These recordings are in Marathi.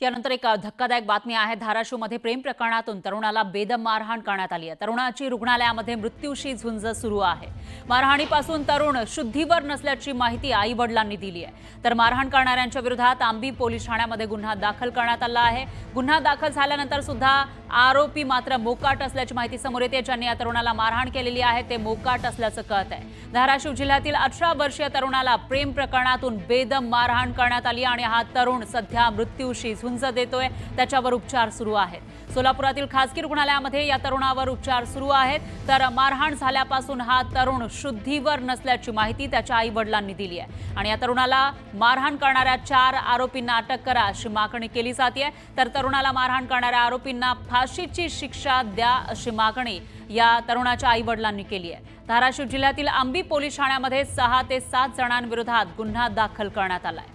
यानंतर एक धक्कादायक बातमी आहे। धाराशिवमध्ये प्रेम प्रकरणातून तरुणाला बेदम मारहाण करण्यात आली आहे। तरुणाची रुग्णालयामध्ये मृत्यूशी झुंज सुरू आहे। मारहाणीपासून तरुण शुद्धीवर नसल्याची माहिती आई-वडिलांनी दिली आहे। तर मारहाण करणाऱ्यांच्या विरोधात आंबी पोलीस ठाण्यामध्ये गुन्हा दाखल करण्यात आला आहे। गुन्हा दाखल झाल्यानंतर सुद्धा आरोपी मात्र मोकाट असल्याची माहिती समोर येते। ज्यांनी या तरुणाला मारहाण केलेली आहे ते मोकाट असल्याचं कळत आहे। धाराशिव जिल्ह्यातील 18 वर्षीय तरुणाला प्रेम प्रकरणातून बेदम मारहाण करण्यात आली आणि हा तरुण सध्या मृत्यूशी झुंज देतोय। त्याच्यावर उपचार सुरू आहेत। सोलापुरातील खासगी रुग्णालयामध्ये या तरुणावर उपचार सुरू आहेत। तर मारहाण झाल्यापासून हा तरुण शुद्धीवर नसल्याची माहिती त्याच्या आई-वडिलांनी दिली आहे आणि या तरुणाला मारहाण करणाऱ्या 4 आरोपींना अटक करा अशी मागणी केली जाते। तर तरुणाला मारहाण करणाऱ्या आरोपींना फाशीची शिक्षा द्या अशी मागणी या तरुणाच्या आई-वडिलांनी केली आहे। धाराशिव जिल्ह्यातील आंबी पोलीस ठाण्यामध्ये 6 ते 7 जणांविरोधात गुन्हा दाखल करण्यात आलाय।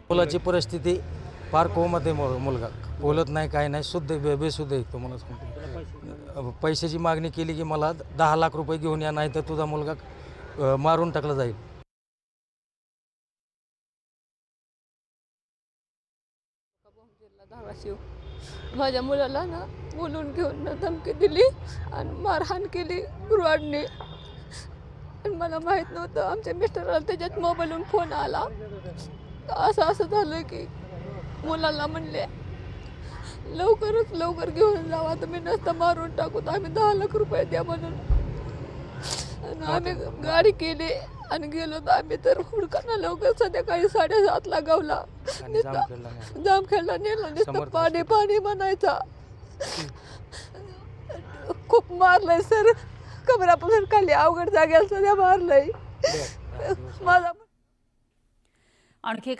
मुलाची परिस्थिती फार कोमामध्ये मुलगा बोलत नाही, काय नाही, शुद्ध बेशुद्ध आहे तो। मला सांगतो पैशाची मागणी केली की मला 10 लाख रुपये घेऊन या, नाही तर तुझा मुलगा मारून टाकला जाईल। धाराशिव माझ्या मुलाला ना बोलून घेऊन धमकी दिली आणि मारहाण केली गुरुवारने। आणि मला माहित नव्हतं, आमच्या मिस्टरला त्याच्यात मोबाईलवरून फोन आला। असं झालं की मुलाला म्हणले लवकर घेऊन जावा, तुम्ही नसता मारून टाकू, आम्ही 10 लाख रुपये द्या म्हणून। आणि आम्ही गाडी केली आणि गेलो तर आम्ही तर हुडकाना लवकर संध्याकाळी 7:30ला गावला। जामखेडला नेलं, नुसतं पाणी म्हणायचा। खूप मारलंय सर, कमरापासून खाली अवघड जागेला सध्या मारलंय माझा। आणखी